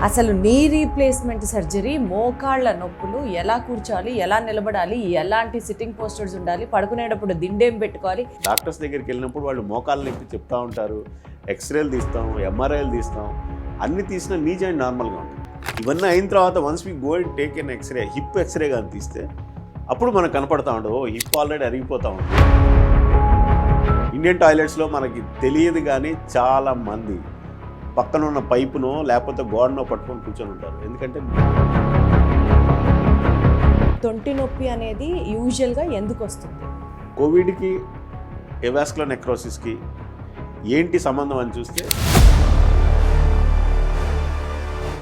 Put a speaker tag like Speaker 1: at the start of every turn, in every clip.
Speaker 1: అసలు knee replacement surgery, మోకాళ్ళ నొప్పులు, ఎలా కూర్చోాలి, ఎలా నిలబడాలి, ఎలాంటి సిట్టింగ్ పోస్చర్స్ ఉండాలి, పడుకునేటప్పుడు దిండేం పెట్టుకోవాలి.
Speaker 2: డాక్టర్స్ దగ్గరికి వెళ్ళినప్పుడు వాళ్ళు మోకాళ్ళ నొప్పి చెప్తా ఉంటారు, ఎక్స్రేలు తీస్తాం, ఎంఆర్ఐలు తీస్తాం, అన్ని తీసినా నీ జాయింట్ నార్మల్గా ఉంటుంది. ఇవన్నీ అయిన తర్వాత once we go and take an X-ray, hip X-ray కానీ తీస్తే అప్పుడు మనకు కనపడతా ఉండదు, హిప్ ఆల్రెడీ అరిగిపోతూ ఉంటుంది. ఇండియన్ టాయిలెట్స్లో మనకి తెలియదు కానీ చాలామంది పక్కన ఉన్న పైపునో లేకపోతే గోడనో పట్టుకొని కూర్చొని ఉంటారు. ఎందుకంటే
Speaker 1: తొంటి నొప్పి అనేది యూజువల్గా ఎందుకు వస్తుంది?
Speaker 2: కోవిడ్కి ఎవాస్కులర్ నెక్రోసిస్కి ఏంటి సంబంధం అని చూస్తే,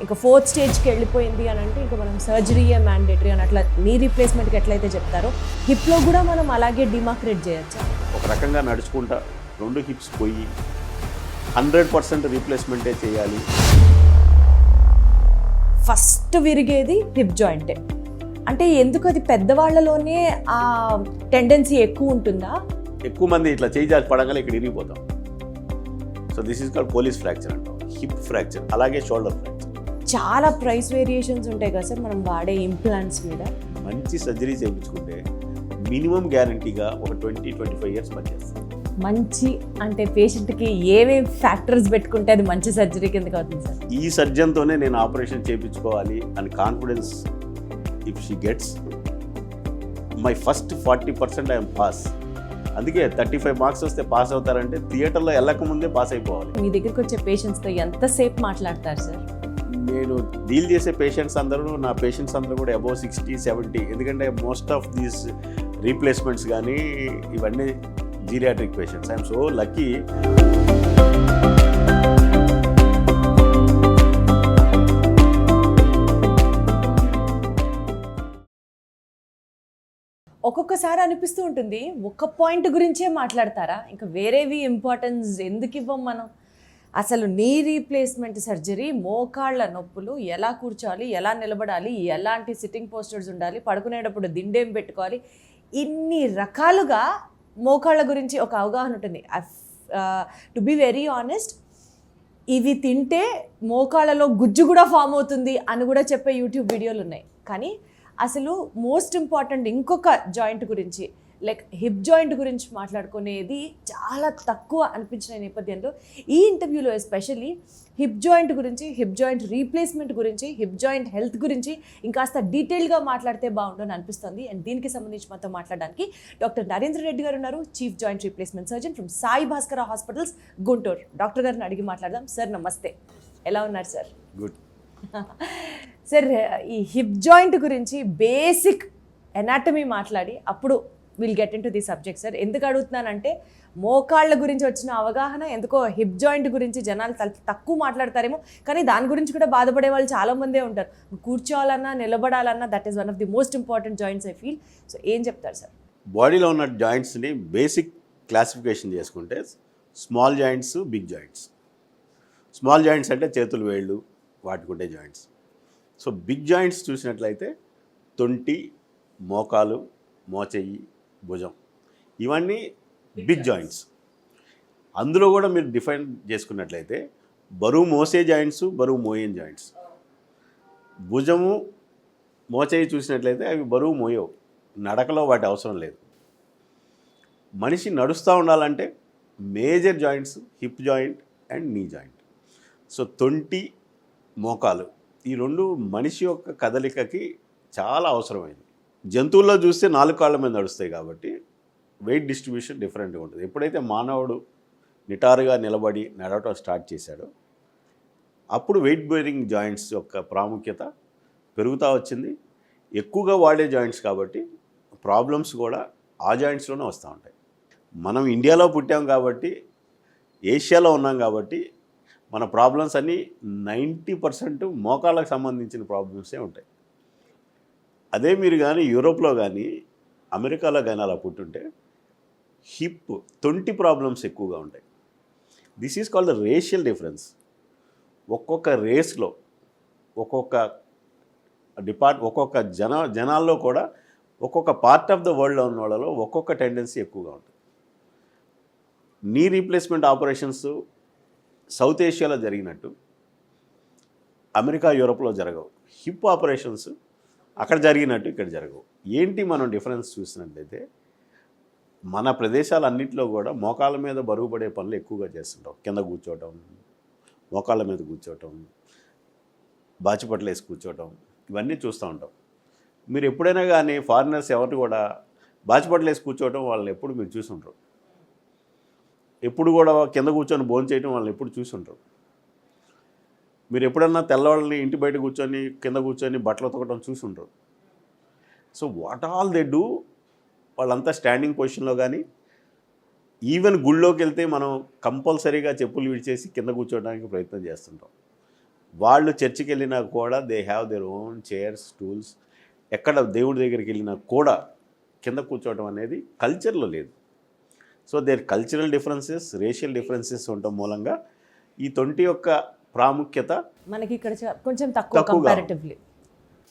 Speaker 1: ఇంకా 4th స్టేజ్కి వెళ్ళిపోయింది అని అంటే ఇంకా మనం సర్జరీయే మ్యాండేటరీ అని అట్లా నీ రీప్లేస్మెంట్కి ఎట్లయితే చెప్తారో హిప్లో కూడా మనం అలాగే డిమాక్రేట్ చేయొచ్చు.
Speaker 2: ఒక రకంగా నడుచుకుంటా 2 హిప్స్ పోయి 100% రీప్లేస్మెంటే చేయాలి.
Speaker 1: ఫస్ట్ విరిగేది హిప్ జాయింటే. అంటే ఎందుకు అది పెద్దవాళ్ళలోనే ఆ టెండెన్సీ ఎక్కువ ఉంటుందా?
Speaker 2: ఎక్కువ మంది ఇట్లా చేయి జారి పడగానే ఇక్కడ ఇరిగిపోతాం. So this is called Colles fracture అంటాం, హిప్ ఫ్రాక్చర్. అలాగే షోల్డర్ ఫ్రాక్చర్.
Speaker 1: చాలా ప్రైస్ వేరియేషన్స్ ఉంటాయి కదా సార్ మనం వాడే ఇంప్లాంట్స్ మీద.
Speaker 2: మంచి సర్జరీ చేయించుకుంటే మినిమం గ్యారంటీగా ఒక 20-25 ఇయర్స్ పనిచేస్తాం.
Speaker 1: మంచి అంటే పేషెంట్కి ఏమేమి ఫ్యాక్టర్స్ పెట్టుకుంటే అది మంచి సర్జరీ కిందకి అవుతుంది సార్?
Speaker 2: ఈ సర్జన్తోనే నేను ఆపరేషన్ చేయించుకోవాలి అని confidence if she gets, my first 40% I'm pass. అందుకే 35 మార్క్స్ వస్తే పాస్ అవుతారంటే థియేటర్లో వెళ్ళక ముందే పాస్ అయిపోవాలి.
Speaker 1: మీ దగ్గరికి వచ్చే పేషెంట్స్తో ఎంతసేపు మాట్లాడతారు సార్?
Speaker 2: నేను డీల్ చేసే పేషెంట్స్ అందరూ, నా పేషెంట్స్ అందరూ కూడా అబౌవ్ 60-70. ఎందుకంటే మోస్ట్ ఆఫ్ దీస్ రీప్లేస్మెంట్స్ కానీ ఇవన్నీ geriatric patients. I'm so lucky.
Speaker 1: ఒక్కొక్కసారి అనిపిస్తూ ఉంటుంది, ఒక పాయింట్ గురించే మాట్లాడతారా, ఇంకా వేరేవి ఇంపార్టెన్స్ ఎందుకు ఇవ్వం మనం? అసలు నీ రీప్లేస్మెంట్ సర్జరీ, మోకాళ్ళ నొప్పులు, ఎలా కూర్చోాలి, ఎలా నిలబడాలి, ఎలాంటి సిట్టింగ్ పోస్చర్స్ ఉండాలి, పడుకునేటప్పుడు దిండేం పెట్టుకోవాలి, ఇన్ని రకాలుగా మోకాళ్ళ గురించి ఒక అవగాహన ఉంటుంది. టు బీ వెరీ ఆనెస్ట్, ఇవి తింటే మోకాళ్ళలో గుజ్జు కూడా ఫామ్ అవుతుంది అని కూడా చెప్పే యూట్యూబ్ వీడియోలు ఉన్నాయి. కానీ అసలు మోస్ట్ ఇంపార్టెంట్ ఇంకొక జాయింట్ గురించి, లైక్ హిప్ జాయింట్ గురించి మాట్లాడుకునేది చాలా తక్కువ అనిపించిన నేపథ్యంలో ఈ ఇంటర్వ్యూలో ఎస్పెషల్లీ హిప్ జాయింట్ గురించి, హిప్ జాయింట్ రీప్లేస్మెంట్ గురించి, హిప్ జాయింట్ హెల్త్ గురించి ఇంకాస్త డీటెయిల్గా మాట్లాడితే బాగుంటుందని అనిపిస్తుంది. అండ్ దీనికి సంబంధించి మనతో మాట్లాడడానికి డాక్టర్ నరేంద్ర రెడ్డి గారు ఉన్నారు, chief joint replacement surgeon from Sai Bhaskara hospitals, Guntur. Doctor గారిని అడిగి మాట్లాడదాం. సార్ నమస్తే, ఎలా ఉన్నారు సార్?
Speaker 2: గుడ్
Speaker 1: సార్, ఈ హిప్ జాయింట్ గురించి బేసిక్ ఎనాటమీ మాట్లాడి అప్పుడు will get in to the subject sir. ఎందుకు అడుగుతున్నానంటే మోకాళ్ళ గురించి వచ్చిన అవగాహన ఎందుకో హిప్ జాయింట్ గురించి జనాలు తక్కువ మాట్లాడతారేమో, కానీ దాని గురించి కూడా బాధపడే వాళ్ళు చాలామందే ఉంటారు. కూర్చోవాలన్నా నిలబడాలన్నా that is one of the most important joints I feel. So ఏం చెప్తారు సార్?
Speaker 2: బాడీలో ఉన్న జాయింట్స్ని బేసిక్ క్లాసిఫికేషన్ చేసుకుంటే small joints, big joints. Small joints అంటే చేతులు, వేళ్ళు, వాటికుంటే జాయింట్స్. సో బిగ్ జాయింట్స్ చూసినట్లయితే తొంటి, మోకాలు, మోచెయ్యి, భుజం, ఇవన్నీ బిగ్ జాయింట్స్. అందులో కూడా మీరు డిఫైన్ చేసుకున్నట్లయితే బరువు మోసే జాయింట్స్, బరువు మోయని జాయింట్స్. భుజము, మోచెయ్యి చూసినట్లయితే అవి బరువు మోయవు, నడకలో వాటి అవసరం లేదు. మనిషి నడుస్తూ ఉండాలంటే major joints hip joint and knee joint. So తొంటి, మోకాలు, ఈ రెండు మనిషి యొక్క కదలికకి చాలా అవసరమైంది. జంతువుల్లో చూస్తే 4 కాళ్ళ మీద నడుస్తాయి కాబట్టి వెయిట్ డిస్ట్రిబ్యూషన్ డిఫరెంట్గా ఉంటుంది. ఎప్పుడైతే మానవుడు నిటారుగా నిలబడి నడవటం స్టార్ట్ చేశాడో అప్పుడు వెయిట్ బేరింగ్ జాయింట్స్ యొక్క ప్రాముఖ్యత పెరుగుతూ వచ్చింది. ఎక్కువగా వాడే జాయింట్స్ కాబట్టి ప్రాబ్లమ్స్ కూడా ఆ జాయింట్స్లోనే వస్తూ ఉంటాయి. మనం ఇండియాలో పుట్టాం కాబట్టి, ఏషియాలో ఉన్నాం కాబట్టి మన ప్రాబ్లమ్స్ అన్నీ 90% మోకాళ్ళకు సంబంధించిన ప్రాబ్లమ్సే ఉంటాయి. అదే మీరు కానీ యూరోప్లో కానీ అమెరికాలో కానీ అలా పుట్టుంటే హిప్, తొంటి ప్రాబ్లమ్స్ ఎక్కువగా ఉంటాయి. This is called the racial difference. ఒక్కొక్క రేస్లో, ఒక్కొక్క ఒక్కొక్క జనాల్లో కూడా ఒక్కొక్క పార్ట్ ఆఫ్ ద వరల్డ్లో ఉన్న వాళ్ళలో ఒక్కొక్క టెండెన్సీ ఎక్కువగా ఉంటుంది. నీ రీప్లేస్మెంట్ ఆపరేషన్స్ సౌత్ ఏషియాలో జరిగినట్టు అమెరికా యూరోప్లో జరగవు. హిప్ ఆపరేషన్స్ అక్కడ జరిగినట్టు ఇక్కడ జరగవు. ఏంటి మనం డిఫరెన్స్ చూసినట్లయితే మన ప్రదేశాలన్నింటిలో కూడా మోకాళ్ళ మీద బరువు పడే పనులు ఎక్కువగా చేస్తుంటాం. కింద కూర్చోవటం, మోకాళ్ళ మీద కూర్చోవటం, బాచిపట్లు వేసి కూర్చోవటం, ఇవన్నీ చూస్తూ ఉంటాం. మీరు ఎప్పుడైనా కానీ ఫారినర్స్ ఎవరు కూడా బాచిపట్లు వేసి కూర్చోవటం వాళ్ళని ఎప్పుడు మీరు చూసుంటారు. ఎప్పుడు కూడా కింద కూర్చొని భోజనం చేయడం వాళ్ళని ఎప్పుడు చూసుంటారు. మీరు ఎప్పుడన్నా తెల్లవాళ్ళని ఇంటి బయట కూర్చొని కింద కూర్చొని బట్టలు ఉతకడం చూసుంటారు. So what all they do, వాళ్ళంతా స్టాండింగ్ పొజిషన్లో. కానీ ఈవెన్ గుళ్ళోకి వెళ్తే మనం కంపల్సరీగా చెప్పులు విడిచేసి కింద కూర్చోవడానికి ప్రయత్నం చేస్తుంటాం. వాళ్ళు చర్చికి వెళ్ళినా కూడా they have their own chairs, stools. ఎక్కడ దేవుడి దగ్గరికి వెళ్ళినా కూడా కింద కూర్చోవడం అనేది కల్చర్లో లేదు. So there cultural differences, racial differences ఉండటం మూలంగా ఈ తొంటి యొక్క ప్రాముఖ్యత
Speaker 1: మనకి ఇక్కడ కొంచెం తక్కువ
Speaker 2: తక్కువగా.
Speaker 1: కంపారిటివ్లీ.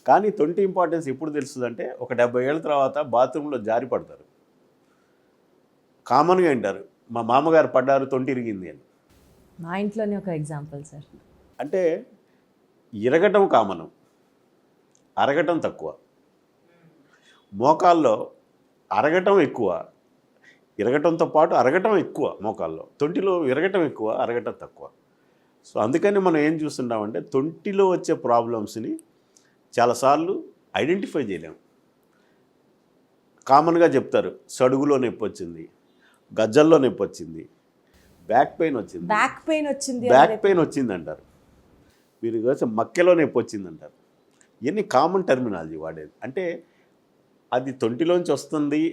Speaker 2: కానీ తొంటి ఇంపార్టెన్స్ ఎప్పుడు తెలుస్తుందంటే ఒక 70 ఏళ్ళ తర్వాత బాత్రూంలో జారి పడతారు. కామన్గా అంటారు, మా మామగారు పడ్డారు తొంటి ఇరిగింది అని.
Speaker 1: మా ఇంట్లోనే ఒక ఎగ్జాంపుల్ సార్.
Speaker 2: అంటే ఇరగటం కామను, అరగటం తక్కువ. మోకాల్లో అరగటం ఎక్కువ, ఇరగటంతో పాటు అరగటం ఎక్కువ. మోకాల్లో తొంటిలో విరగటం ఎక్కువ, అరగటం తక్కువ. సో అందుకని మనం ఏం చూస్తుంటామంటే తొంటిలో వచ్చే ప్రాబ్లమ్స్ని చాలాసార్లు ఐడెంటిఫై చేయలేము. కామన్గా చెప్తారు సడుగులో నొప్పి వచ్చింది, గజ్జల్లో నొప్పి వచ్చింది, బ్యాక్ పెయిన్ వచ్చింది, బ్యాక్ పెయిన్ వచ్చింది అంటారు. మీరు కోసం మక్కెలో నొప్పి వచ్చింది అంటారు. ఇవన్నీ కామన్ టర్మినాలజీ వాడేది. అంటే అది తొంటిలోంచి వస్తుంది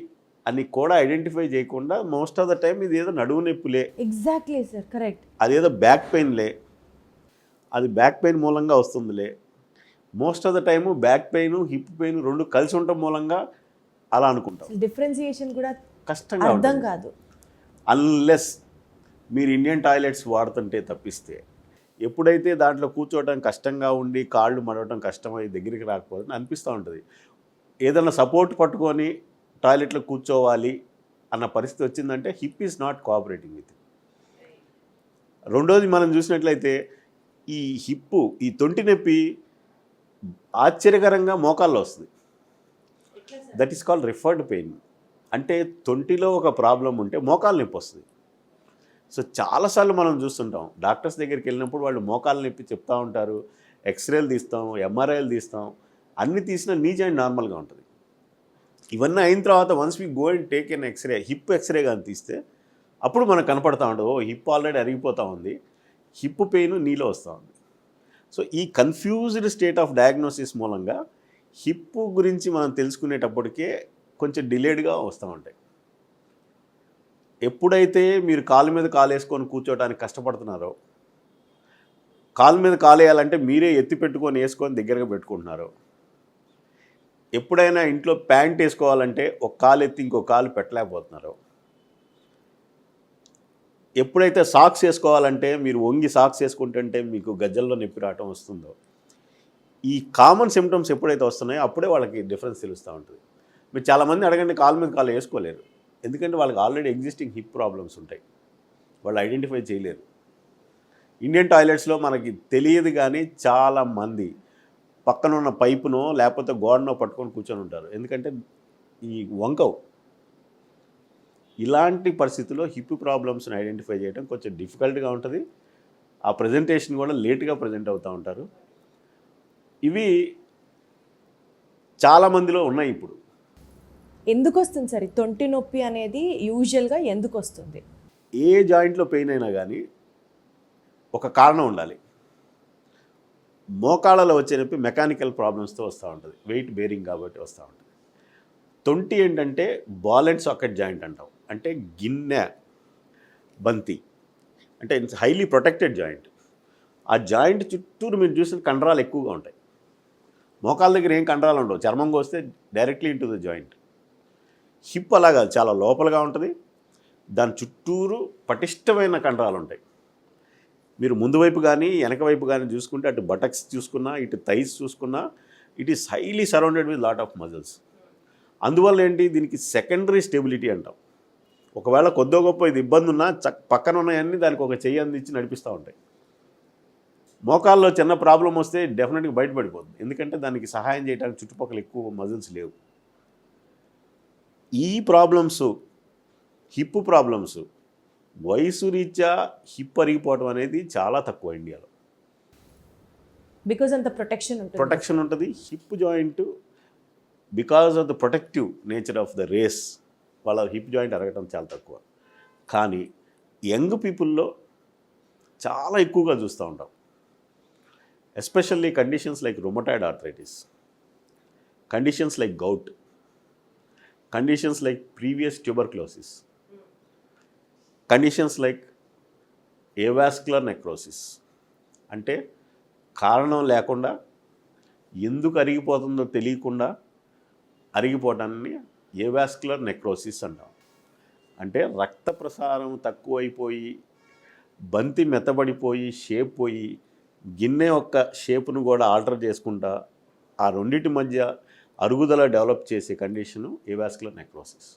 Speaker 2: అని కూడా ఐడెంటిఫై చేయకుండా మోస్ట్ ఆఫ్ ద టైం ఇది ఏదో నడువు నొప్పులే,
Speaker 1: ఎగ్జాక్ట్లీ సార్, కరెక్ట్,
Speaker 2: అదేదో బ్యాక్ పెయిన్లే, అది బ్యాక్ పెయిన్ మూలంగా వస్తుందిలే. Most of the time back pain, hip pain రెండు కలిసి ఉండటం మూలంగా అలా అనుకుంటాం.
Speaker 1: డిఫరెన్సియేషన్ కూడా
Speaker 2: కష్టంగా
Speaker 1: అర్థం కాదు.
Speaker 2: అన్లెస్ మీరు ఇండియన్ టాయిలెట్స్ వాడుతుంటే తప్పిస్తే. ఎప్పుడైతే దాంట్లో కూర్చోవడం కష్టంగా ఉండి కాళ్ళు మడవటం కష్టమై దగ్గరికి రాకపోతే అనిపిస్తూ ఉంటుంది. ఏదైనా సపోర్ట్ పట్టుకొని టాయిలెట్లో కూర్చోవాలి అన్న పరిస్థితి వచ్చిందంటే hip is not cooperating with. రెండోది మనం చూసినట్లయితే ఈ హిప్పు, ఈ తొంటి నొప్పి ఆశ్చర్యకరంగా మోకాల్లో వస్తుంది. That is called referred pain. అంటే తొంటిలో ఒక ప్రాబ్లం ఉంటే మోకాలు నొప్పి వస్తుంది. సో చాలాసార్లు మనం చూస్తుంటాం డాక్టర్స్ దగ్గరికి వెళ్ళినప్పుడు వాళ్ళు మోకాలు నొప్పి చెప్తూ ఉంటారు. ఎక్స్రేలు తీస్తాం, ఎంఆర్ఐలు తీస్తాం, అన్ని తీసినా నీ జాయింట్ నార్మల్గా ఉంటుంది. ఇవన్నీ అయిన తర్వాత once we go and take an X-ray, hip X-ray కానీ తీస్తే అప్పుడు మనకు కనపడతా ఉంటుంది, ఓ హిప్ ఆల్రెడీ అరిగిపోతూ ఉంది, హిప్ పెయిన్ నీలో వస్తూ ఉంది. సో ఈ కన్ఫ్యూజ్డ్ స్టేట్ ఆఫ్ డయాగ్నోసిస్ మూలంగా హిప్ గురించి మనం తెలుసుకునేటప్పటికే కొంచెం డిలేడ్గా వస్తూ ఉంటాయి. ఎప్పుడైతే మీరు కాలు మీద కాలు వేసుకొని కూర్చోవడానికి కష్టపడుతున్నారో, కాలు మీద కాలు వేయాలంటే మీరే ఎత్తి పెట్టుకొని వేసుకొని దగ్గరగా పెట్టుకుంటున్నారో, ఎప్పుడైనా ఇంట్లో ప్యాంట్ వేసుకోవాలంటే ఒక కాలు ఎత్తి ఇంకో కాలు పెట్టలేకపోతున్నారో, ఎప్పుడైతే సాక్స్ వేసుకోవాలంటే మీరు వంగి సాక్స్ వేసుకుంటుంటే మీకు గజ్జల్లో నొప్పి రావటం వస్తుందో, ఈ కామన్ సిమ్టమ్స్ ఎప్పుడైతే వస్తున్నాయో అప్పుడే వాళ్ళకి డిఫరెన్స్ తెలుస్తూ ఉంటుంది. మీరు చాలామంది అడగండి కాలు మీద కాలు వేసుకోలేరు, ఎందుకంటే వాళ్ళకి ఆల్రెడీ ఎగ్జిస్టింగ్ హిప్ ప్రాబ్లమ్స్ ఉంటాయి, వాళ్ళు ఐడెంటిఫై చేయలేరు. ఇండియన్ టాయిలెట్స్లో మనకి తెలియదు కానీ చాలామంది పక్కన ఉన్న పైపునో లేకపోతే గోడనో పట్టుకొని కూర్చొని ఉంటారు, ఎందుకంటే ఈ వంకవు. ఇలాంటి పరిస్థితుల్లో హిప్ ప్రాబ్లమ్స్ని ఐడెంటిఫై చేయడం కొంచెం డిఫికల్ట్గా ఉంటుంది. ఆ ప్రజెంటేషన్ కూడా లేట్గా ప్రజెంట్ అవుతూ ఉంటారు. ఇవి చాలామందిలో ఉన్నాయి. ఇప్పుడు
Speaker 1: ఎందుకు వస్తుంది సార్ ఈ తొంటి నొప్పి అనేది? యూజువల్గా ఎందుకు వస్తుంది?
Speaker 2: ఏ జాయింట్లో పెయిన్ అయినా కానీ ఒక కారణం ఉండాలి. మోకాళ్ళలో వచ్చే నొప్పి మెకానికల్ ప్రాబ్లమ్స్తో వస్తూ ఉంటుంది, వెయిట్ బేరింగ్ కాబట్టి వస్తూ ఉంటుంది. తొంటి ఏంటంటే బాల్ అండ్ సాకెట్ జాయింట్ అంటాం, అంటే గిన్నె బంతి, అంటే ఇట్స్ హైలీ ప్రొటెక్టెడ్ జాయింట్. ఆ జాయింట్ చుట్టూరు మీరు చూసిన కండరాలు ఎక్కువగా ఉంటాయి. మోకాళ్ళ దగ్గర ఏం కండరాలు ఉండవు, చర్మంగా వస్తే directly into the joint. Hip అలాగా చాలా లోపలగా ఉంటుంది, దాని చుట్టూరు పటిష్టమైన కండరాలు ఉంటాయి. మీరు ముందు వైపు కానీ వెనక వైపు కానీ చూసుకుంటే, అటు బటక్స్ చూసుకున్నా, ఇటు థైస్ చూసుకున్నా, it is highly surrounded with lot of muscles. అందువల్ల ఏంటి, దీనికి సెకండరీ స్టెబిలిటీ అంటాం. ఒకవేళ కొద్దో గొప్ప ఇది ఇబ్బంది ఉన్నా పక్కన ఉన్నాయన్నీ దానికి ఒక చెయ్యి అందించి నడిపిస్తూ ఉంటాయి. మోకాల్లో చిన్న ప్రాబ్లం వస్తే డెఫినెట్గా బయటపడిపోతుంది, ఎందుకంటే దానికి సహాయం చేయడానికి చుట్టుపక్కల ఎక్కువ మజిల్స్ లేవు. ఈ ప్రాబ్లమ్స్, హిప్ ప్రాబ్లమ్స్ వయసు రీత్యా హిప్ అరిగిపోవడం అనేది చాలా తక్కువ ఇండియాలో.
Speaker 1: బికాజ్ అంత ప్రొటెక్షన్
Speaker 2: ఉంటుంది. Hip joint because of the protective nature of the race వాళ్ళ హిప్ జాయింట్ అరగటం చాలా తక్కువ. కానీ యంగ్ పీపుల్లో చాలా ఎక్కువగా చూస్తూ ఉంటాం. Especially conditions like rheumatoid arthritis, conditions like gout, conditions like previous tuberculosis, conditions like avascular necrosis, అంటే కారణం లేకుండా ఎందుకు అరిగిపోతుందో తెలియకుండా అరిగిపోవటాన్ని ఏవాస్కులర్ నెక్రోసిస్ అంటాం. అంటే రక్త ప్రసారం తక్కువైపోయి బంతి మెత్తబడిపోయి షేప్ పోయి గిన్నె యొక్క షేపును కూడా ఆల్టర్ చేసుకుంటా ఆ రెండింటి మధ్య అరుగుదల డెవలప్ చేసే కండిషను ఏవాస్కులర్ నెక్రోసిస్.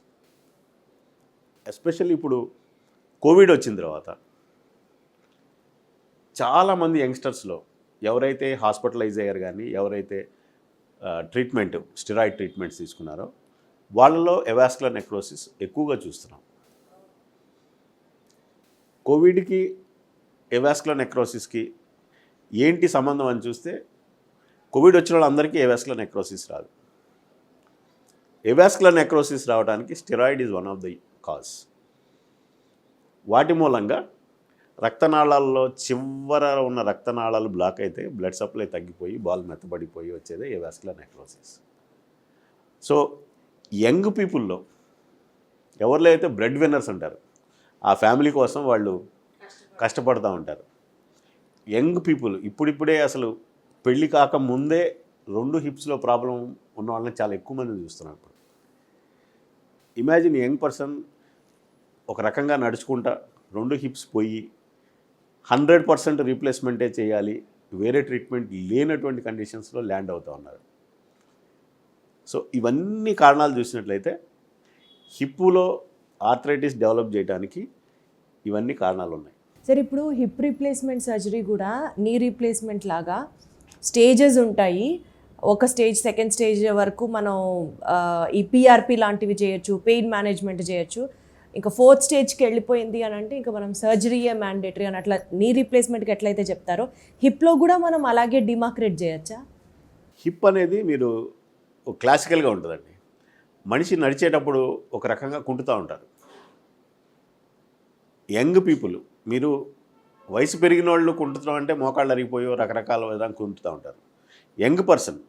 Speaker 2: ఎస్పెషల్లీ ఇప్పుడు కోవిడ్ వచ్చిన తర్వాత చాలామంది యంగ్స్టర్స్లో ఎవరైతే హాస్పిటలైజ్ అయ్యారు కానీ ఎవరైతే స్టెరాయిడ్ ట్రీట్మెంట్స్ తీసుకున్నారో వాళ్ళలో ఏవాస్కులర్ నెక్రోసిస్ ఎక్కువగా చూస్తున్నాం. కోవిడ్కి ఏవాస్కులర్ నెక్రోసిస్కి ఏంటి సంబంధం అని చూస్తే కోవిడ్ వచ్చిన వాళ్ళందరికీ ఏవాస్కులర్ నెక్రోసిస్ రాదు. ఏవాస్కులర్ నెక్రోసిస్ రావడానికి steroid is one of the cause. వాటి మూలంగా రక్తనాళాల్లో చివర ఉన్న రక్తనాళాలు బ్లాక్ అయితే బ్లడ్ సప్లై తగ్గిపోయి బాల్ మెత్తబడిపోయి వచ్చేదే ఏవాస్కులర్ నెక్రోసిస్. సో యంగ్ పీపుల్లో ఎవరిలో అయితే బ్రెడ్ విన్నర్స్ అంటారు, ఆ ఫ్యామిలీ కోసం వాళ్ళు కష్టపడుతూ ఉంటారు. యంగ్ పీపుల్ ఇప్పుడిప్పుడే అసలు పెళ్ళి కాక ముందే 2 హిప్స్లో ప్రాబ్లం ఉన్న వాళ్ళని చాలా ఎక్కువ మంది చూస్తున్నాం. ఇప్పుడు ఇమాజిన్ యంగ్ పర్సన్ ఒక రకంగా నడుచుకుంటా 2 హిప్స్ పోయి 100% రీప్లేస్మెంటే చేయాలి, వేరే ట్రీట్మెంట్ లేనటువంటి కండిషన్స్లో ల్యాండ్ అవుతూ ఉన్నారు. సో ఇవన్నీ కారణాలు చూసినట్లయితే హిప్పులో ఆర్థరైటిస్ డెవలప్ చేయడానికి ఇవన్నీ కారణాలు ఉన్నాయి.
Speaker 1: సరే, ఇప్పుడు హిప్ రీప్లేస్మెంట్ సర్జరీ కూడా నీ రీప్లేస్మెంట్ లాగా స్టేజెస్ ఉంటాయి. ఒక స్టేజ్, సెకండ్ స్టేజ్ వరకు మనం ఈ పిఆర్పి లాంటివి చేయొచ్చు, పెయిన్ మేనేజ్మెంట్ చేయొచ్చు. ఇంకా 4th స్టేజ్కి వెళ్ళిపోయింది అని అంటే ఇంకా మనం సర్జరీయే మ్యాండేటరీ అని అట్లా నీ రీప్లేస్మెంట్కి ఎట్లయితే చెప్తారో హిప్లో కూడా మనం అలాగే డిమార్క్రేట్ చేయొచ్చా?
Speaker 2: హిప్ అనేది మీరు క్లాసికల్గా ఉంటుందండి. మనిషి నడిచేటప్పుడు ఒక రకంగా కుంటుతూ ఉంటారు. యంగ్ పీపుల్, మీరు వయసు పెరిగిన వాళ్ళు కుంటుతాం అంటే మోకాళ్ళు అరిగిపోయో రకరకాల విధంగా కుంటుతూ ఉంటారు. యంగ్ పర్సన్,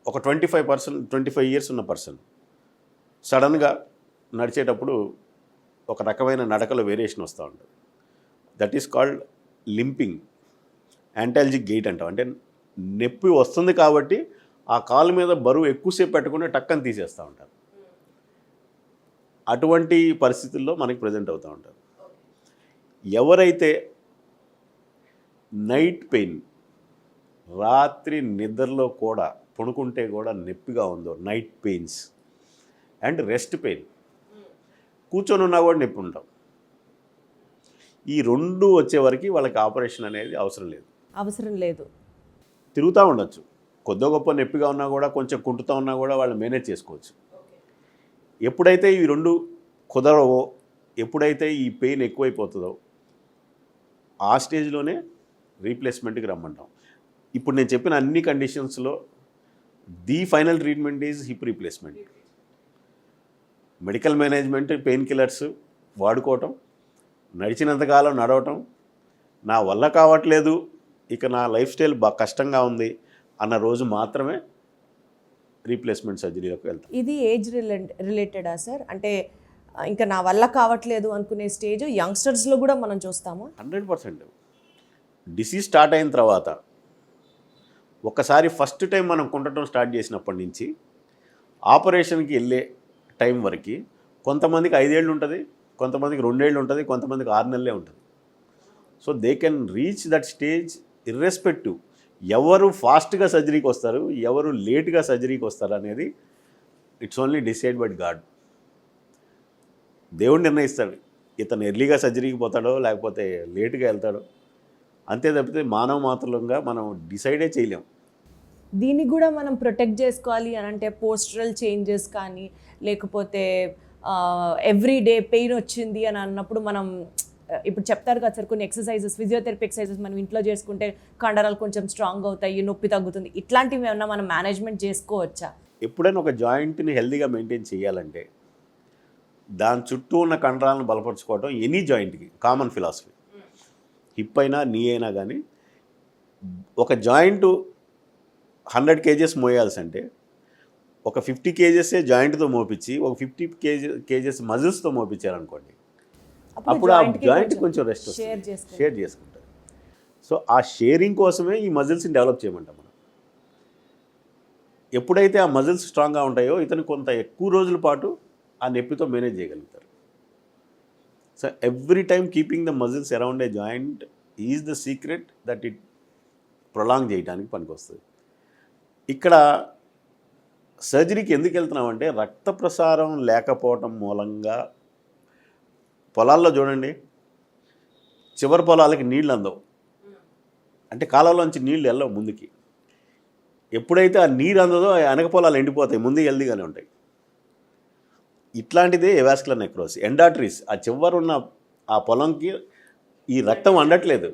Speaker 2: ఒక 25 ఇయర్స్ ఉన్న పర్సన్ సడన్గా నడిచేటప్పుడు ఒక రకమైన నడకలో వేరియేషన్ వస్తూ ఉంటుంది. That is called limping, antalgic gait అంటాం. అంటే నొప్పి వస్తుంది కాబట్టి ఆ కాలు మీద బరువు ఎక్కువసేపు పెట్టకుండా టక్కని తీసేస్తూ ఉంటారు. అటువంటి పరిస్థితుల్లో మనకి ప్రజెంట్ అవుతూ ఉంటారు. ఎవరైతే నైట్ పెయిన్, రాత్రి నిద్రలో కూడా పడుకుంటే కూడా నొప్పిగా ఉందో, night pains and rest pain, కూర్చొని ఉన్నా కూడా నొప్పి ఉంటాం, ఈ 2 వచ్చే వరకు వాళ్ళకి ఆపరేషన్ అనేది అవసరం లేదు. తిరుగుతూ ఉండొచ్చు, కొద్ది గొప్ప నొప్పిగా ఉన్నా కూడా, కొంచెం కుంటుతూ ఉన్నా కూడా వాళ్ళు మేనేజ్ చేసుకోవచ్చు. ఎప్పుడైతే ఈ 2 కుదరవో, ఎప్పుడైతే ఈ పెయిన్ ఎక్కువైపోతుందో ఆ స్టేజ్లోనే రీప్లేస్మెంట్కి రమ్మంటాం. ఇప్పుడు నేను చెప్పిన అన్ని కండిషన్స్లో the final treatment is hip replacement. Medical management, pain killers వాడుకోవటం, నడిచినంతకాలం నడవటం, నా వల్ల కావట్లేదు, ఇక నా లైఫ్ స్టైల్ కష్టంగా ఉంది అన్న రోజు మాత్రమే రీప్లేస్మెంట్ సర్జరీలోకి వెళ్తాం.
Speaker 1: ఇది ఏజ్ రిలేటెడా సార్? అంటే ఇంకా నా వల్ల కావట్లేదు అనుకునే స్టేజ్ యంగ్స్టర్స్లో కూడా మనం చూస్తాము.
Speaker 2: 100%. డిసీజ్ స్టార్ట్ అయిన తర్వాత ఒకసారి ఫస్ట్ టైం మనం కుంటడం స్టార్ట్ చేసినప్పటి నుంచి ఆపరేషన్కి వెళ్ళే టైం వరకు కొంతమందికి 5 ఏళ్ళు ఉంటుంది, కొంతమందికి 2 ఏళ్ళు ఉంటుంది, కొంతమందికి 6 నెలలే ఉంటుంది. So they can reach that stage irrespective. ఎవరు ఫాస్ట్గా సర్జరీకి వస్తారు, ఎవరు లేట్గా సర్జరీకి వస్తారు అనేది it's only decide by God. దేవుడు నిర్ణయిస్తాడు ఇతను ఎర్లీగా సర్జరీకి పోతాడో లేకపోతే లేట్గా వెళ్తాడో. అంతే తప్పితే మానవ మాత్రంగా మనం డిసైడే చేయలేం.
Speaker 1: దీన్ని కూడా మనం ప్రొటెక్ట్ చేసుకోవాలి అని అంటే పోస్టరల్ చేంజెస్ కానీ లేకపోతే ఎవ్రీ డే పెయిన్ వచ్చింది అని అన్నప్పుడు మనం ఇప్పుడు చెప్తారు కదా సార్ కొన్ని ఎక్సర్సైజెస్ ఫిజియోథెరపీ ఎక్సర్సైజెస్ మనం ఇంట్లో చేసుకుంటే కండరాలు కొంచెం స్ట్రాంగ్ అవుతాయి, నొప్పి తగ్గుతుంది, ఇట్లాంటివి ఏమన్నా మనం మేనేజ్మెంట్ చేసుకోవచ్చా?
Speaker 2: ఎప్పుడైనా ఒక జాయింట్ని హెల్తీగా మెయింటైన్ చేయాలంటే దాని చుట్టూ ఉన్న కండరాలను బలపరుచుకోవడం ఎనీ జాయింట్కి కామన్ ఫిలాసఫీ. హిప్ అయినా నీ అయినా కానీ ఒక జాయింట్ 100 kgs మోయాల్సి అంటే ఒక 50 kgs జాయింట్తో మోపించి ఒక 50 kgs మజిల్స్తో మోపించారనుకోండి, అప్పుడు ఆ జాయింట్ కొంచెం రెస్ట్ షేర్ చేసుకుంటారు. సో ఆ షేరింగ్ కోసమే ఈ మజిల్స్ని డెవలప్ చేయమంటాం మనం. ఎప్పుడైతే ఆ మజిల్స్ స్ట్రాంగ్గా ఉంటాయో ఇతను కొంత ఎక్కువ రోజుల పాటు ఆ నొప్పితో మేనేజ్ చేయగలుగుతారు. So every time keeping the muscles around a joint is the secret that it prolong చేయడానికి పనికొస్తుంది. ఇక్కడ సర్జరీకి ఎందుకు వెళ్తున్నామంటే రక్త ప్రసారం లేకపోవటం మూలంగా పొలాల్లో చూడండి, చివరి పొలాలకి నీళ్ళు అందవు, అంటే కాలంలోంచి నీళ్ళు వెళ్ళవు ముందుకి. ఎప్పుడైతే ఆ నీరు అందదో ఆ వెనక పొలాలు ఎండిపోతాయి, ముందు హెల్దీగానే ఉంటాయి. ఇట్లాంటిదే ఎవాస్కులర్ నెక్రోసిస్. ఎండాట్రీస్ ఆ చివరున్న ఆ పొలంకి ఈ రక్తం అందట్లేదు,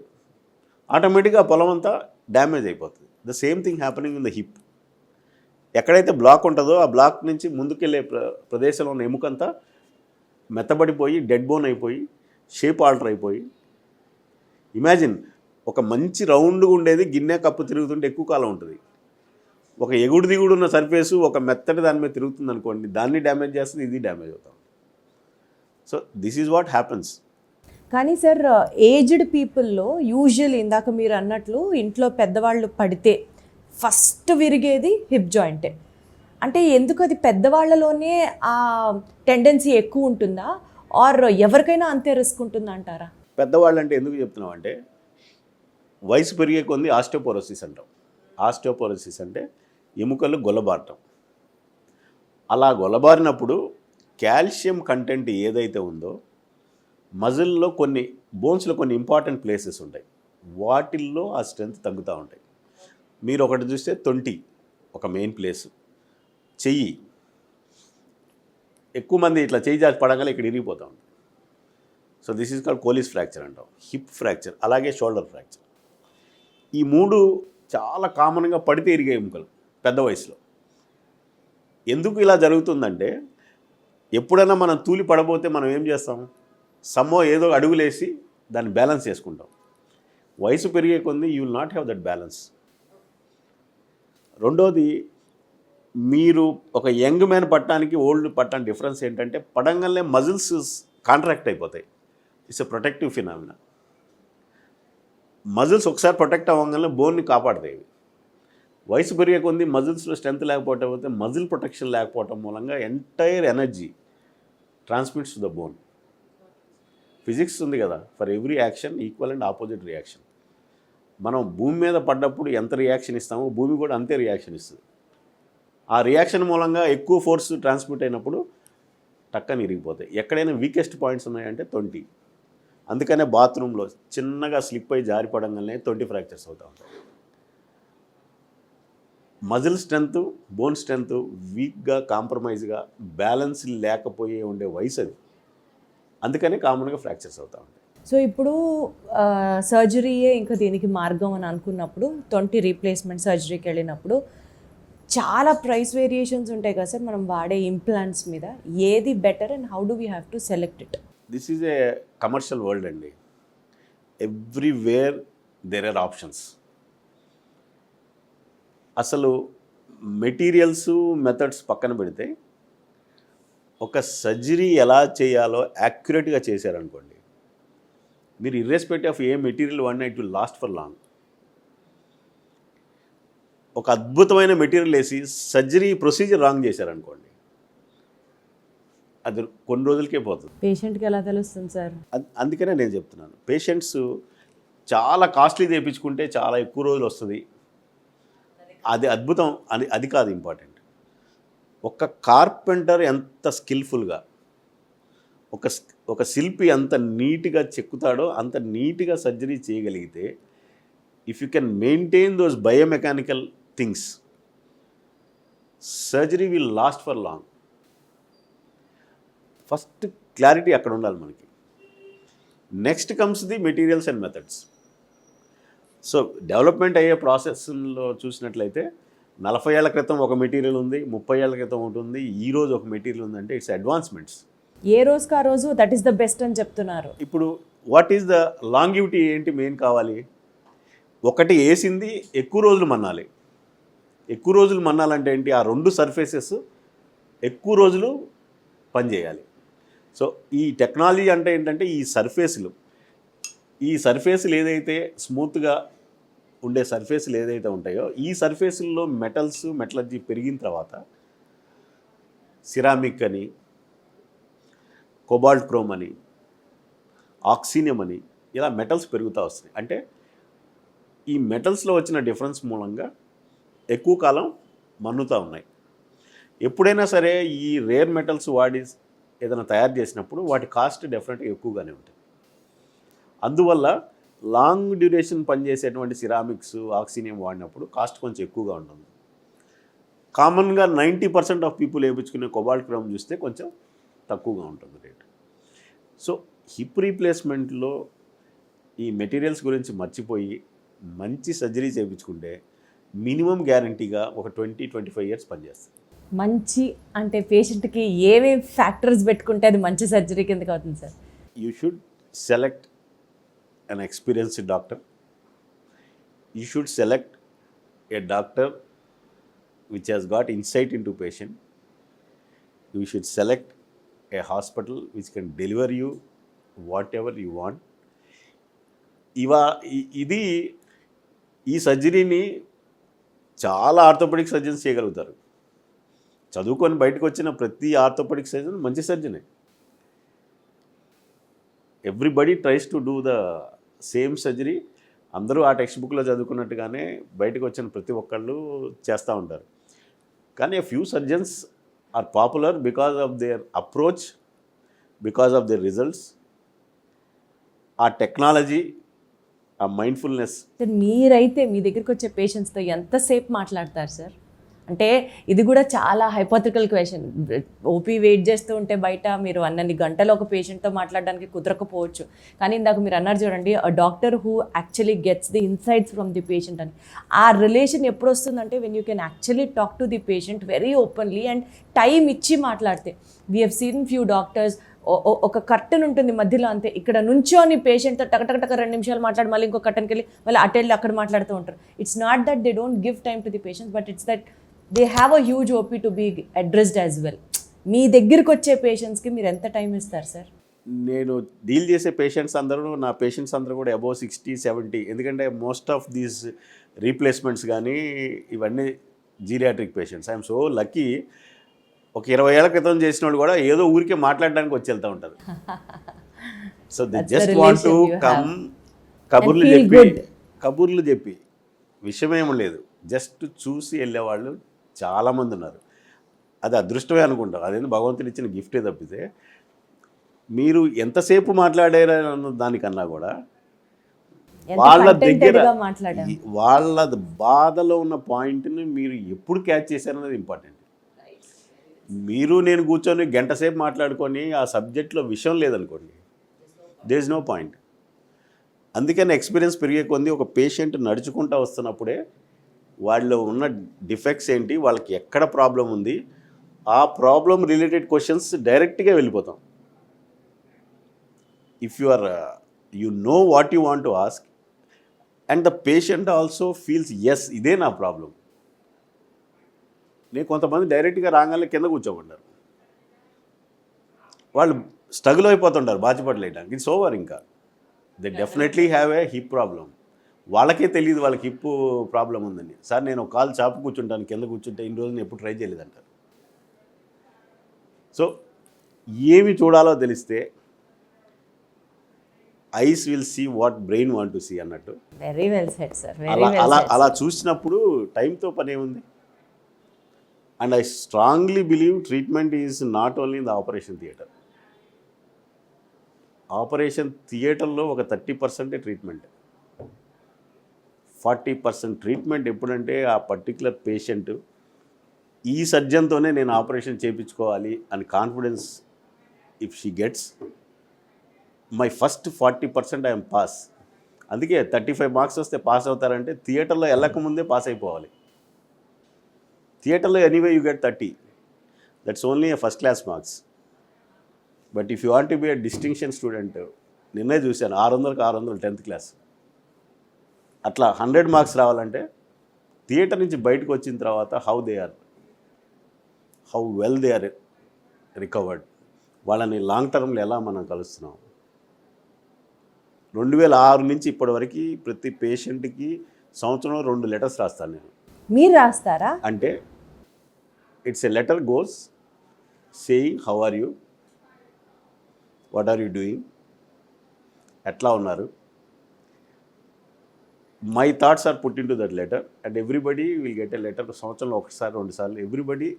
Speaker 2: ఆటోమేటిక్గా ఆ పొలం అంతా డ్యామేజ్ అయిపోతుంది. The same thing happening in the hip. ఎక్కడైతే బ్లాక్ ఉంటుందో ఆ బ్లాక్ నుంచి ముందుకెళ్ళే ప్రదేశంలో ఉన్న ఎముకంతా మెత్తబడిపోయి డెడ్ బోన్ అయిపోయి షేప్ ఆల్టర్ అయిపోయి, ఇమాజిన్ ఒక మంచి రౌండ్గా ఉండేది గిన్నె కప్పు తిరుగుతుంటే ఎక్కువ కాలం ఉంటుంది. ఒక ఎగుడు దిగుడు ఉన్న సర్ఫేసు ఒక మెత్తటి దాని మీద తిరుగుతుంది అనుకోండి, దాన్ని డ్యామేజ్ చేస్తుంది, ఇది డ్యామేజ్ అవుతాం. So this is what happens.
Speaker 1: కానీ సార్ ఏజ్డ్ పీపుల్లో యూజువల్లీ ఇందాక మీరు అన్నట్లు ఇంట్లో పెద్దవాళ్ళు పడితే ఫస్ట్ విరిగేది హిప్ జాయింటే. అంటే ఎందుకు అది పెద్దవాళ్ళలోనే ఆ టెండెన్సీ ఎక్కువ ఉంటుందా, ఆర్ ఎవరికైనా అంతే రిస్క్ ఉంటుందా అంటారా?
Speaker 2: పెద్దవాళ్ళు అంటే ఎందుకు చెప్తున్నాం అంటే వయసు పెరిగే కొంది ఆస్టియోపోరోసిస్ అంటాం. ఆస్టియోపోరోసిస్ అంటే ఎముకలు గొల్లబారటం. అలా గొల్లబారినప్పుడు కాల్షియం కంటెంట్ ఏదైతే ఉందో మజిల్లో కొన్ని బోన్స్లో కొన్ని ఇంపార్టెంట్ ప్లేసెస్ ఉంటాయి, వాటిల్లో ఆ స్ట్రెంత్ తగ్గుతూ ఉంటాయి. మీరు ఒకటి చూస్తే తొంటి ఒక మెయిన్ ప్లేసు, చెయ్యి ఎక్కువ మంది ఇట్లా చెయ్యి జారి పడగల ఇక్కడ ఇరిగిపోతూ ఉంటుంది. So this is called Colles fracture అంటాం. హిప్ ఫ్రాక్చర్, అలాగే షోల్డర్ ఫ్రాక్చర్. ఈ మూడు చాలా కామన్గా పడితే ఇరిగే ఎముకలు పెద్ద వయసులో. ఎందుకు ఇలా జరుగుతుందంటే ఎప్పుడైనా మనం తూలి పడబోతే మనం ఏం చేస్తాం, సమ్మో ఏదో అడుగులేసి దాన్ని బ్యాలెన్స్ చేసుకుంటాం. వయసు పెరిగే కొంది you will not have that balance. రెండోది, మీరు ఒక యంగ్ మ్యాన్ పట్టడానికి ఓల్డ్ పట్టడానికి డిఫరెన్స్ ఏంటంటే పడంగానే మజిల్స్ కాంట్రాక్ట్ అయిపోతాయి. It's a protective phenomena. Muscles ఒకసారి ప్రొటెక్ట్ అవ్వగానే బోన్ని కాపాడతాయి. వయసు పెరిగే కొంది మజిల్స్లో స్ట్రెంత్ లేకపోతే మజిల్ ప్రొటెక్షన్ లేకపోవటం మూలంగా entire energy transmits to the bone. Physics ఉంది కదా, for every action equal and opposite reaction. మనం భూమి మీద పడ్డప్పుడు ఎంత రియాక్షన్ ఇస్తామో భూమి కూడా అంతే రియాక్షన్ ఇస్తుంది. ఆ రియాక్షన్ మూలంగా ఎక్కువ ఫోర్స్ ట్రాన్స్మిట్ అయినప్పుడు టక్కని ఇరిగిపోతాయి. ఎక్కడైనా వీకెస్ట్ పాయింట్స్ ఉన్నాయంటే తొంటి. అందుకనే బాత్రూంలో చిన్నగా స్లిప్ అయి జారిపడంగానే తొంటి ఫ్రాక్చర్స్ అవుతూ ఉంటాయి. మజిల్ స్ట్రెంత్, బోన్ స్ట్రెంత్ వీక్గా, కాంప్రమైజ్గా, బ్యాలెన్స్ లేకపోయే ఉండే వయసు అది. అందుకనే కామన్గా ఫ్రాక్చర్స్ అవుతూ ఉంటాయి.
Speaker 1: సో ఇప్పుడు సర్జరీయే ఇంకా దీనికి మార్గం అని అనుకున్నప్పుడు, తొంటి రీప్లేస్మెంట్ సర్జరీకి వెళ్ళినప్పుడు చాలా ప్రైస్ వేరియేషన్స్ ఉంటాయి కదా సార్ మనం వాడే ఇంప్లాంట్స్ మీద. ఏది better and how do we have to select it?
Speaker 2: This is a commercial world అండి. Everywhere there are options. అసలు మెటీరియల్స్, మెథడ్స్ పక్కన పెడితే ఒక సర్జరీ ఎలా చేయాలో యాక్యురేట్గా చేశారనుకోండి, మీరు ఇర్రెస్పెక్టివ్ ఆఫ్ ఏ మెటీరియల్ వాడినా it will last for long. ఒక అద్భుతమైన మెటీరియల్ వేసి సర్జరీ ప్రొసీజర్ రాంగ్ చేశారనుకోండి, అది కొన్ని రోజులకే పోతుంది.
Speaker 1: పేషెంట్కి ఎలా తెలుస్తుంది సార్?
Speaker 2: అందుకనే నేను చెప్తున్నాను, పేషెంట్స్ చాలా కాస్ట్లీ చేయించుకుంటే చాలా ఎక్కువ రోజులు వస్తుంది, అది అద్భుతం అని అది కాదు ఇంపార్టెంట్. ఒక కార్పెంటర్ ఎంత స్కిల్ఫుల్గా, ఒక శిల్పి ఎంత నీట్గా చెక్కుతాడో అంత నీట్గా సర్జరీ చేయగలిగితే if you can maintain those biomechanical things, surgery will last for long. First clarity అక్కడ ఉండాలి మనకి. Next comes the materials and methods. So development అయ్యే ప్రాసెస్లో చూసినట్లయితే 40 ఏళ్ల క్రితం ఒక మెటీరియల్ ఉంది, 30 ఏళ్ల క్రితం ఒకటి ఉంది, ఈరోజు ఒక మెటీరియల్ ఉందంటే ఇట్స్ అడ్వాన్స్మెంట్స్.
Speaker 1: ఏ రోజుకి ఆ రోజు దట్ ఈస్ ద బెస్ట్ అని చెప్తున్నారు.
Speaker 2: ఇప్పుడు వాట్ ఈస్ ద లాంగివిటీ ఏంటి మెయిన్ కావాలి? ఒకటి వేసింది ఎక్కువ రోజులు మన్నాలి. ఎక్కువ రోజులు మన్నాలంటే ఏంటి? ఆ రెండు సర్ఫేసెస్ ఎక్కువ రోజులు పనిచేయాలి. సో ఈ టెక్నాలజీ అంటే ఏంటంటే ఈ సర్ఫేసులు ఏదైతే స్మూత్గా ఉండే సర్ఫేసులు ఏదైతే ఉంటాయో ఈ సర్ఫేసుల్లో మెటలర్జీ పెరిగిన తర్వాత సిరామిక్ అని, కోబాల్ట్ క్రోమ్ అని, ఆక్సినియం అని ఇలా మెటల్స్ పెరుగుతూ వస్తాయి. అంటే ఈ మెటల్స్లో వచ్చిన డిఫరెన్స్ మూలంగా ఎక్కువ కాలం మన్నుతూ ఉన్నాయి. ఎప్పుడైనా సరే ఈ రేర్ మెటల్స్ వాడి ఏదైనా తయారు చేసినప్పుడు వాటి కాస్ట్ డెఫినెట్గా ఎక్కువగానే ఉంటుంది. అందువల్ల లాంగ్ డ్యూరేషన్ పనిచేసేటువంటి సిరామిక్స్, ఆక్సినియం వాడినప్పుడు కాస్ట్ కొంచెం ఎక్కువగా ఉంటుంది. కామన్గా 90% ఆఫ్ పీపుల్ వేయించుకునే కోబాల్ట్ క్రోమ్ చూస్తే కొంచెం తక్కువగా ఉంటుంది రేట్. సో హిప్ రీప్లేస్మెంట్లో ఈ మెటీరియల్స్ గురించి మర్చిపోయి మంచి సర్జరీ చేయించుకుంటే మినిమం గ్యారంటీగా ఒక 20-25 ఇయర్స్ పనిచేస్తుంది.
Speaker 1: మంచి అంటే పేషెంట్కి ఏమేమి ఫ్యాక్టర్స్ పెట్టుకుంటే అది మంచి సర్జరీ కిందకి అవుతుంది sir?
Speaker 2: You should select an experienced doctor. You should select a doctor which has got insight into patient. You should select a hospital which can deliver you whatever you want. ఇది ఈ సర్జరీని చాలా orthopaedic surgeons చేయగలుగుతారు. చదువుకొని బయటకు వచ్చిన ప్రతి orthopedic surgeon మంచి సర్జనే. Everybody tries to do the same surgery. అందరూ ఆ టెక్స్ట్ బుక్లో చదువుకున్నట్టుగానే బయటకు వచ్చిన ప్రతి ఒక్కళ్ళు చేస్తూ ఉంటారు. కానీ few surgeons are popular because of their approach, because of their results, ఆ టెక్నాలజీ, ఆ మైండ్ఫుల్నెస్.
Speaker 1: మీరైతే మీ దగ్గరికి వచ్చే పేషెంట్స్తో ఎంతసేపు మాట్లాడతారు సార్? అంటే ఇది కూడా చాలా హైపోథెటికల్ క్వశ్చన్. ఓపీ వెయిట్ చేస్తూ ఉంటే బయట మీరు అన్నన్ని గంటలు ఒక పేషెంట్తో మాట్లాడడానికి కుదరకపోవచ్చు. కానీ ఇందాక మీరు అన్నారు చూడండి, a doctor who actually gets the insights from the patient అని. ఆ రిలేషన్ ఎప్పుడు వస్తుందంటే when you can actually talk to the patient very openly and time ఇచ్చి మాట్లాడితే. We have seen few doctors ఒక కర్టన్ ఉంటుంది మధ్యలో, అంతే ఇక్కడ నుంచోని పేషెంట్తో టకటక 2 నిమిషాలు మాట్లాడి మళ్ళీ ఇంకో కర్టన్కి వెళ్ళి మళ్ళీ అటు వెళ్ళి అక్కడ మాట్లాడుతూ ఉంటారు. It's not that they don't give time to the patients, but it's that they have a huge OP to be addressed as well. మీ దగ్గరికి వచ్చే పేషెంట్స్కి మీరు ఎంత టైం ఇస్తారు సార్?
Speaker 2: నేను డీల్ చేసే పేషెంట్స్ అందరూ, నా పేషెంట్స్ అందరూ కూడా అబౌవ్ 60-70. ఎందుకంటే మోస్ట్ ఆఫ్ దీస్ రీప్లేస్మెంట్స్ కానీ ఇవన్నీ geriatric patients. I'm so lucky. ఒక 20 ఏళ్ల క్రితం చేసిన వాళ్ళు కూడా ఏదో ఊరికే మాట్లాడడానికి వచ్చి వెళ్తూ ఉంటారు. So they just want to come, కబుర్లు చెప్పి విషయమేమీ లేదు, జస్ట్ చూసి వెళ్ళేవాళ్ళు చాలామంది ఉన్నారు. అది అదృష్టమే అనుకుంటాం. అదేంటి భగవంతుడు ఇచ్చిన గిఫ్టే తప్పితే మీరు ఎంతసేపు మాట్లాడారన్న దానికన్నా కూడా వాళ్ళ దగ్గర వాళ్ళ బాధలో ఉన్న పాయింట్ని మీరు ఎప్పుడు క్యాచ్ చేశారన్నది ఇంపార్టెంట్. మీరు నేను కూర్చొని గంట సేపు మాట్లాడుకొని ఆ సబ్జెక్ట్లో విషయం లేదనుకోండి, దేర్ ఇస్ నో పాయింట్. అందుకని ఎక్స్పీరియన్స్ పెరిగే కొంది ఒక పేషెంట్ నడుచుకుంటూ వస్తున్నప్పుడే వాళ్ళు ఉన్న డిఫెక్ట్స్ ఏంటి, వాళ్ళకి ఎక్కడ ప్రాబ్లం ఉంది, ఆ ప్రాబ్లం రిలేటెడ్ క్వశ్చన్స్ డైరెక్ట్గా వెళ్ళిపోతాం. If you know what you want to ask and the patient also feels yes ఇదే నా ప్రాబ్లం. నేను కొంతమంది డైరెక్ట్గా రాగానే కింద కూర్చోబడ్డారు, వాళ్ళు స్ట్రగుల్ అయిపోతుంటారు బాచిపట్లు వేయడానికి. It's over. ఇంకా they definitely have a hip problem. వాళ్ళకే తెలియదు వాళ్ళకి హిప్ ప్రాబ్లం ఉందని. సార్ నేను ఒక కాలు చాపు కూర్చుంటాను, కింద కూర్చుంటే ఇన్ని రోజులు ఎప్పుడు ట్రై చేయలేదంటారు. సో ఏమి చూడాలో తెలిస్తే eyes will see what brain want to see అన్నట్టు.
Speaker 1: Very well said sir.
Speaker 2: అలా చూసినప్పుడు టైంతో పని ఏముంది. And I strongly believe treatment is not only in the operation theatre. Operation థియేటర్లో ఒక 30% ట్రీట్మెంట్, 40% ట్రీట్మెంట్ ఎప్పుడంటే ఆ పర్టికులర్ పేషెంట్ ఈ సర్జన్తోనే నేను ఆపరేషన్ చేయించుకోవాలి అని confidence if she gets my first 40% I'm pass. అందుకే 35 మార్క్స్ వస్తే పాస్ అవుతారంటే థియేటర్లో వెళ్ళకముందే పాస్ అయిపోవాలి. థియేటర్లో anyway you get 30, that's only A first class marks. But if you want to be A distinction student, నిన్నే చూశాను 600కి 600 10th క్లాస్. అట్లా 100 marks రావాలంటే theatre నుంచి బయటకు వచ్చిన తర్వాత how well they are recovered, వాళ్ళని లాంగ్ టర్మ్లో ఎలా మనం కలుస్తున్నాం. 2006 నుంచి ఇప్పటివరకు ప్రతి పేషెంట్కి సంవత్సరంలో 2 లెటర్స్ రాస్తాను నేను.
Speaker 1: మీరు రాస్తారా?
Speaker 2: అంటే it's a letter goes saying how are you, what are you doing, ఎట్లా ఉన్నారు. My thoughts are put into that letter and everybody will get a letter. సంవత్సరంలో 1-2 సార్లు everybody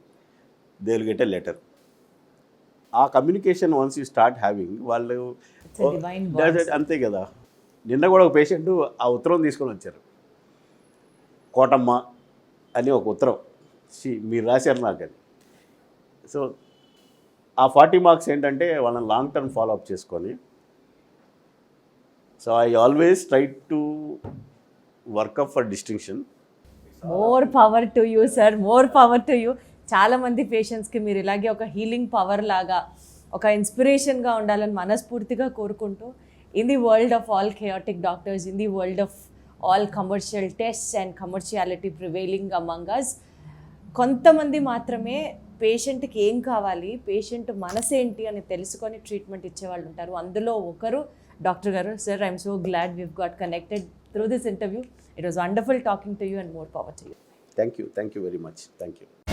Speaker 2: they will get a letter. ఆ communication once you start having, వాళ్ళు అంతే కదా. నిన్న కూడా ఒక పేషెంట్ ఆ ఉత్తరం తీసుకొని వచ్చారు, కోటమ్మ అని ఒక ఉత్తరం మీరు రాశారు నాకు అది. సో ఆ 40 మార్క్స్ ఏంటంటే వాళ్ళని లాంగ్ టర్మ్ ఫాలో అప్ చేసుకొని, so I always try to workup for distinction.
Speaker 1: More power to you sir, more power to you. చాలామంది పేషెంట్స్కి మీరు ఇలాగే ఒక హీలింగ్ పవర్ లాగా, ఒక ఇన్స్పిరేషన్గా ఉండాలని మనస్ఫూర్తిగా కోరుకుంటూ, in the world of all chaotic doctors, in the world of all commercial tests and commerciality prevailing among us, కొంతమంది మాత్రమే పేషెంట్కి ఏం కావాలి, పేషెంట్ మనసేంటి అని తెలుసుకొని ట్రీట్మెంట్ ఇచ్చేవాళ్ళు ఉంటారు. అందులో ఒకరు డాక్టర్ గారు. Sir, I'm so glad we've got connected through this interview. It was wonderful talking to you and more power to you.
Speaker 2: Thank you very much. Thank you.